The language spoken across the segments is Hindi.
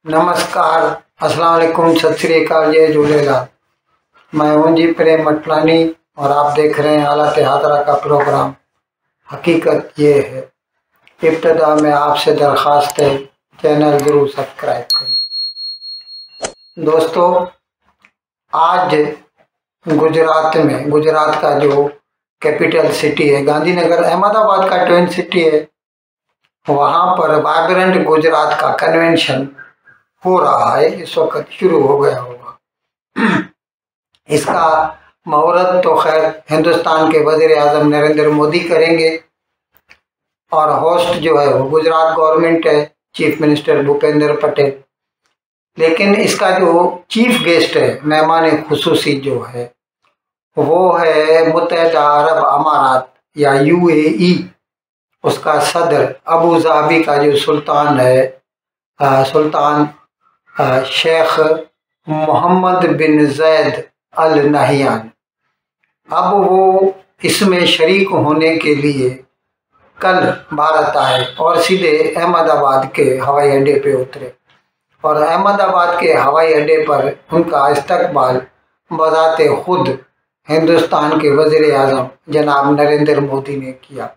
नमस्कार, अस्सलाम वालेकुम, सत श्री अकाल, जय झूलेलाल। मैं हूं जी प्रेम मटलानी और आप देख रहे हैं हालात हादरा का प्रोग्राम। हकीकत ये है, इब्तदा में आपसे दरख्वास्त है चैनल जरूर सब्सक्राइब करें। दोस्तों, आज गुजरात का जो कैपिटल सिटी है गांधीनगर, अहमदाबाद का ट्विन सिटी है, वहाँ पर वाइब्रेंट गुजरात का कन्वेंशन हो रहा है। इस वक्त शुरू हो गया होगा। इसका मुहूर्त तो खैर हिंदुस्तान के वजीर आजम नरेंद्र मोदी करेंगे और होस्ट जो है वो गुजरात गवर्नमेंट है, चीफ मिनिस्टर भूपेंद्र पटेल। लेकिन इसका जो चीफ गेस्ट है, मेहमान खुसूसी जो है, वो है मुत्तहिदा अरब अमारात या UAE। उसका सदर अबू धाबी का जो सुल्तान है, सुल्तान शेख मोहम्मद बिन जैद अल नहियान। अब वो इसमें शरीक होने के लिए कल भारत आए और सीधे अहमदाबाद के हवाई अड्डे पे उतरे और अहमदाबाद के हवाई अड्डे पर उनका इस्तकबाल बजाते खुद हिंदुस्तान के वजीर आजम जनाब नरेंद्र मोदी ने किया।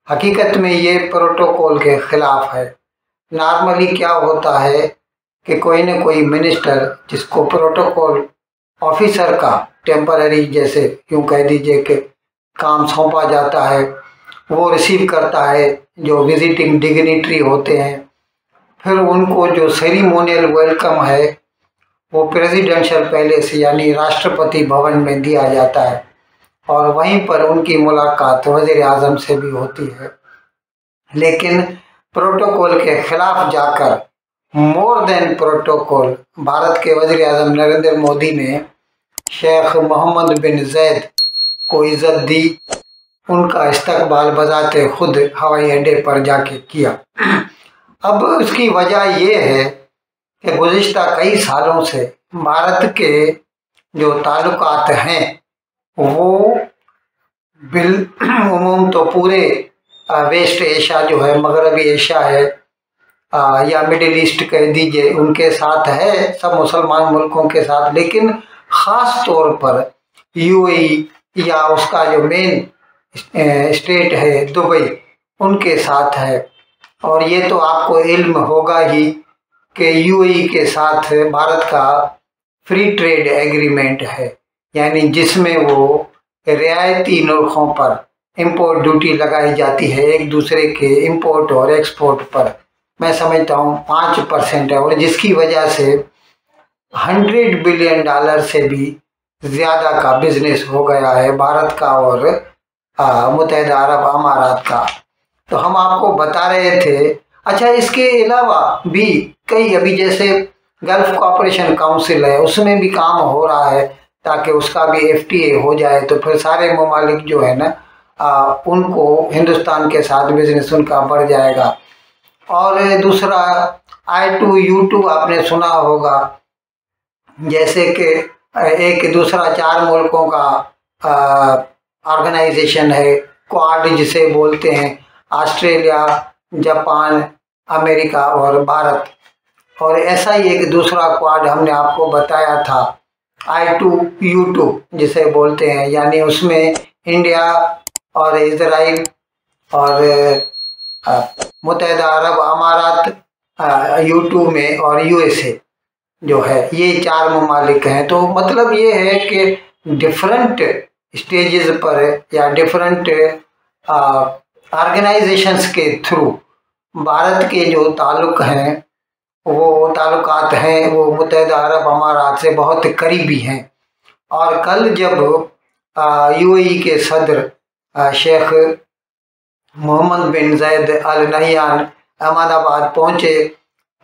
हकीकत में ये प्रोटोकॉल के खिलाफ है। नॉर्मली क्या होता है कि कोई न कोई मिनिस्टर जिसको प्रोटोकॉल ऑफिसर का टेम्पररी, जैसे यूँ कह दीजिए कि काम सौंपा जाता है, वो रिसीव करता है जो विजिटिंग डिग्निटरी होते हैं। फिर उनको जो सेरिमोनियल वेलकम है वो प्रेसिडेंशियल पैलेस यानी राष्ट्रपति भवन में दिया जाता है और वहीं पर उनकी मुलाकात वजीर आजम से भी होती है। लेकिन प्रोटोकॉल के खिलाफ जाकर मोर देन प्रोटोकॉल भारत के वजीर आजम नरेंद्र मोदी ने शेख मोहम्मद बिन जैद को इज्जत दी, उनका इस्तकबाल बजाते खुद हवाई अड्डे पर जाके किया। अब उसकी वजह यह है कि गुज़िश्ता कई सालों से भारत के जो ताल्लुकात हैं वो बिलउमूम तो पूरे वेस्ट एशिया जो है, मगरबी एशिया है या मिडिल ईस्ट कह दीजिए, उनके साथ है, सब मुसलमान मुल्कों के साथ। लेकिन ख़ास तौर पर UAE या उसका जो मेन स्टेट है दुबई, उनके साथ है। और ये तो आपको इल्म होगा ही कि UAE के साथ भारत का फ्री ट्रेड एग्रीमेंट है, यानी जिसमें वो रियायती नरखों पर इंपोर्ट ड्यूटी लगाई जाती है एक दूसरे के इंपोर्ट और एक्सपोर्ट पर। मैं समझता हूँ 5% है और जिसकी वजह से $100 बिलियन से भी ज़्यादा का बिजनेस हो गया है भारत का और मुत्तहिदा अरब अमारात का। तो हम आपको बता रहे थे। अच्छा, इसके अलावा भी कई, अभी जैसे गल्फ कोऑपरेशन काउंसिल है, उसमें भी काम हो रहा है ताकि उसका भी FTA हो जाए, तो फिर सारे ममालिक जो है ना उनको हिंदुस्तान के साथ बिजनेस उनका बढ़ जाएगा। और दूसरा I2U2 आपने सुना होगा, जैसे कि एक दूसरा 4 मुल्कों का ऑर्गेनाइजेशन है, क्वाड जिसे बोलते हैं, ऑस्ट्रेलिया, जापान, अमेरिका और भारत। और ऐसा ही एक दूसरा क्वाड हमने आपको बताया था, I2U2 जिसे बोलते हैं, यानी उसमें इंडिया और इजराइल और मुत्तहिदा अरब अमारात U2 में और USA जो है, ये 4 ममालिक हैं। तो मतलब ये है कि डिफरेंट स्टेजेस पर या डिफरेंट ऑर्गेनाइजेशंस के थ्रू भारत के जो ताल्लुक हैं, वो ताल्लुकात हैं, वो मुत्तहिदा अरब अमारात से बहुत करीबी हैं। और कल जब UAE के सदर शेख मोहम्मद बिन जैद अल नहियान अहमदाबाद पहुँचे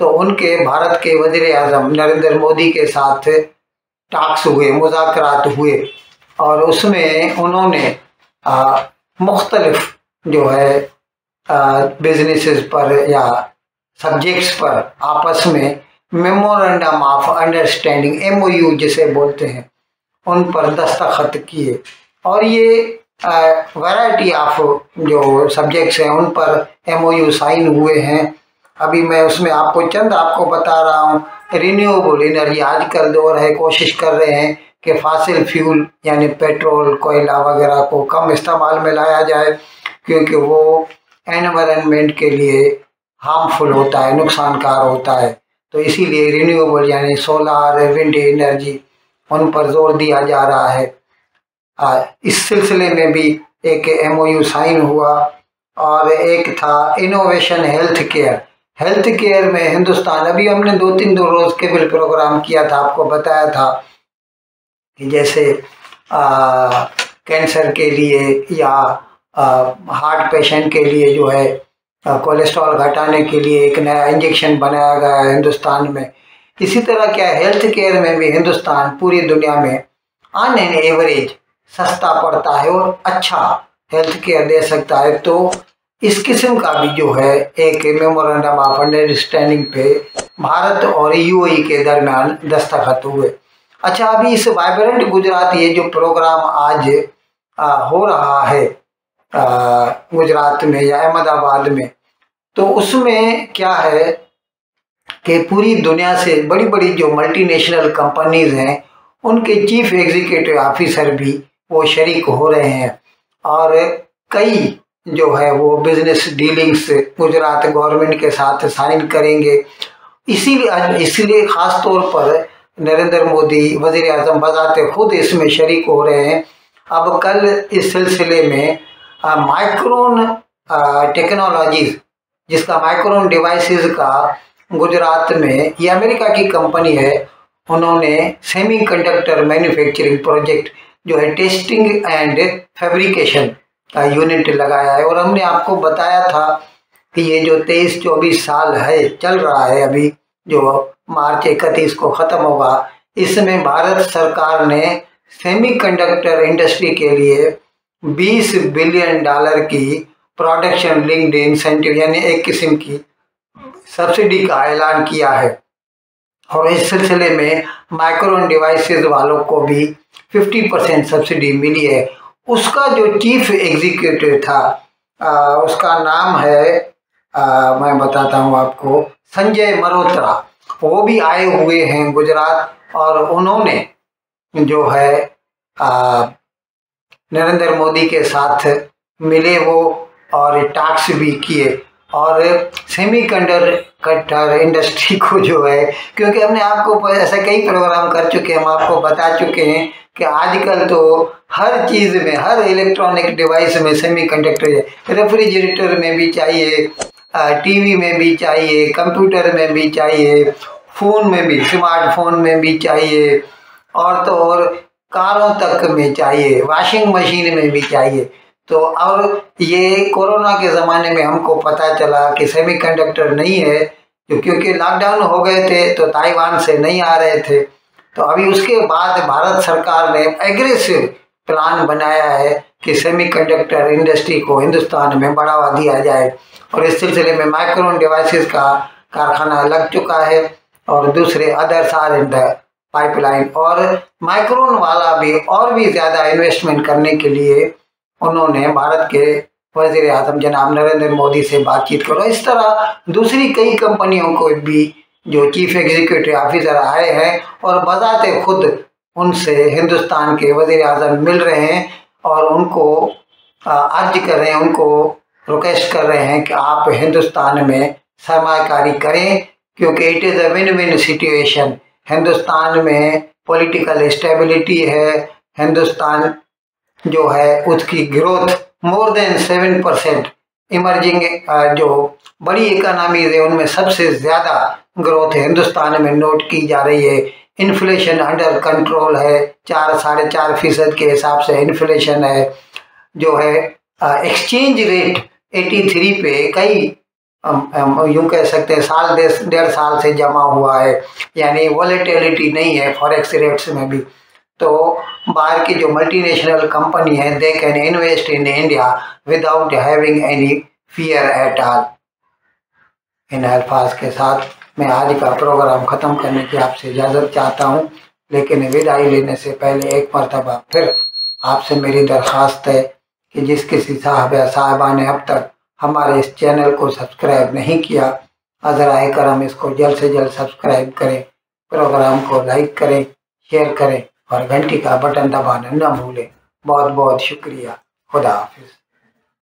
तो उनके भारत के वजीर आजम नरेंद्र मोदी के साथ टाक्स हुए, मुज़ाकरात हुए और उसमें उन्होंने मुख्तलिफ जो है बिजनेसेस पर या सब्जेक्ट्स पर आपस में मेमोरेंडम ऑफ अंडरस्टैंडिंग MOU जिसे बोलते हैं, उन पर दस्तखत किए। और ये वैरायटी ऑफ जो सब्जेक्ट्स हैं उन पर MOU साइन हुए हैं। अभी मैं उसमें आपको बता रहा हूँ। रिन्यूएबल एनर्जी आजकल दौर है, कोशिश कर रहे हैं कि फासिल फ्यूल यानी पेट्रोल कोयला वगैरह को कम इस्तेमाल में लाया जाए, क्योंकि वो एनवायरनमेंट के लिए हार्मफुल होता है, नुकसानकार होता है। तो इसीलिए रिन्यूएबल यानी सोलार विंड एनर्जी उन पर जोर दिया जा रहा है। इस सिलसिले में भी एक MOU साइन हुआ। और एक था innovation health care. Health care में हिंदुस्तान, अभी हमने 2-3 रोज के बिल प्रोग्राम किया था, आपको बताया था कि जैसे कैंसर के लिए या हार्ट पेशेंट के लिए जो है कोलेस्ट्रॉल घटाने के लिए एक नया इंजेक्शन बनाया गया है हिंदुस्तान में। इसी तरह क्या हेल्थ केयर में भी हिंदुस्तान पूरी दुनिया में ऑन एन एवरेज सस्ता पड़ता है और अच्छा हेल्थ केयर दे सकता है। तो इस किस्म का भी जो है एक मेमोरेंडम ऑफ अंडरस्टैंडिंग पे भारत और UAE के दरमियान दस्तखत हुए। अच्छा, अभी इस वाइब्रेंट गुजरात ये जो प्रोग्राम आज हो रहा है गुजरात में या अहमदाबाद में, तो उसमें क्या है कि पूरी दुनिया से बड़ी बड़ी जो मल्टीनेशनल कंपनीज हैं उनके चीफ एग्जीक्यूटिव ऑफिसर भी वो शरीक हो रहे हैं। और कई जो है वो बिजनेस डीलिंग्स गुजरात गवर्नमेंट के साथ साइन करेंगे। इसीलिए खास तौर पर नरेंद्र मोदी वजीर आजम बजाते खुद इसमें शरीक हो रहे हैं। अब कल इस सिलसिले में माइक्रोन टेक्नोलॉजीज, जिसका माइक्रोन डिवाइसेस का गुजरात में, ये अमेरिका की कंपनी है, उन्होंने सेमीकंडक्टर मैन्युफैक्चरिंग प्रोजेक्ट जो है टेस्टिंग एंड फैब्रिकेशन का यूनिट लगाया है। और हमने आपको बताया था कि ये जो 23-24 साल है चल रहा है, अभी जो मार्च 31 को ख़त्म होगा, इसमें भारत सरकार ने सेमीकंडक्टर इंडस्ट्री के लिए $20 बिलियन की प्रोडक्शन लिंक्ड इंसेंटिव यानी एक किस्म की सब्सिडी का ऐलान किया है। और इस सिलसिले में माइक्रोन डिवाइसेस वालों को भी 50% सब्सिडी मिली है। उसका जो चीफ एग्जीक्यूटिव था उसका नाम है मैं बताता हूँ आपको, संजय मल्होत्रा। वो भी आए हुए हैं गुजरात और उन्होंने जो है नरेंद्र मोदी के साथ मिले वो और टॉक्स भी किए। और सेमीकंडक्टर इंडस्ट्री को जो है, क्योंकि हमने आपको ऐसा कई प्रोग्राम कर चुके हैं, हम आपको बता चुके हैं कि आजकल तो हर चीज़ में, हर इलेक्ट्रॉनिक डिवाइस में सेमीकंडक्टर है। रेफ्रिजरेटर में भी चाहिए, टीवी में भी चाहिए, कंप्यूटर में भी चाहिए, फ़ोन में भी, स्मार्टफोन में भी चाहिए, और तो और कारों तक में चाहिए, वॉशिंग मशीन में भी चाहिए। तो और ये कोरोना के ज़माने में हमको पता चला कि सेमीकंडक्टर नहीं है, क्योंकि लॉकडाउन हो गए थे तो ताइवान से नहीं आ रहे थे। तो अभी उसके बाद भारत सरकार ने एग्रेसिव प्लान बनाया है कि सेमीकंडक्टर इंडस्ट्री को हिंदुस्तान में बढ़ावा दिया जाए। और इस सिलसिले में माइक्रोन डिवाइसेस का कारखाना लग चुका है और दूसरे others are in the pipeline. और माइक्रोन वाला भी और भी ज़्यादा इन्वेस्टमेंट करने के लिए उन्होंने भारत के वज़ीर आज़म जनाब नरेंद्र मोदी से बातचीत करो। इस तरह दूसरी कई कंपनियों को भी जो चीफ एग्जीक्यूटिव ऑफिसर आए हैं और बजाते खुद उनसे हिंदुस्तान के वज़ीर आज़म मिल रहे हैं और उनको अर्ज कर रहे हैं, उनको रिक्वेस्ट कर रहे हैं कि आप हिंदुस्तान में सरमाकारी करें, क्योंकि it is a win win situation. Hindustan में पॉलिटिकल स्टेबिलिटी है, हिंदुस्तान जो है उसकी ग्रोथ मोर देन 7%, इमर्जिंग जो बड़ी इकोनॉमीज है उनमें सबसे ज़्यादा ग्रोथ हिंदुस्तान में नोट की जा रही है। इन्फ्लेशन अंडर कंट्रोल है, 4-4.5% के हिसाब से इन्फ्लेशन है। जो है एक्सचेंज रेट 83 पे कई यूँ कह सकते हैं साल 1.5 साल से जमा हुआ है, यानी वॉलेटिलिटी नहीं है फॉरेक्स रेट्स में भी। तो बाहर की जो मल्टीनेशनल कंपनी है they can invest in India without having any fear at all. इन अल्फाज के साथ मैं आज का प्रोग्राम ख़त्म करने की आपसे इजाज़त चाहता हूँ, लेकिन विदाई लेने से पहले एक मरतबा फिर आपसे मेरी दरख्वास्त है कि जिस किसी साहब या साहबा ने अब तक हमारे इस चैनल को सब्सक्राइब नहीं किया, नजर आएकर हम इसको जल्द से जल्द सब्सक्राइब करें, प्रोग्राम को लाइक करें, शेयर करें और घंटी का बटन दबाना न भूलें। बहुत बहुत शुक्रिया। खुदा हाफिज।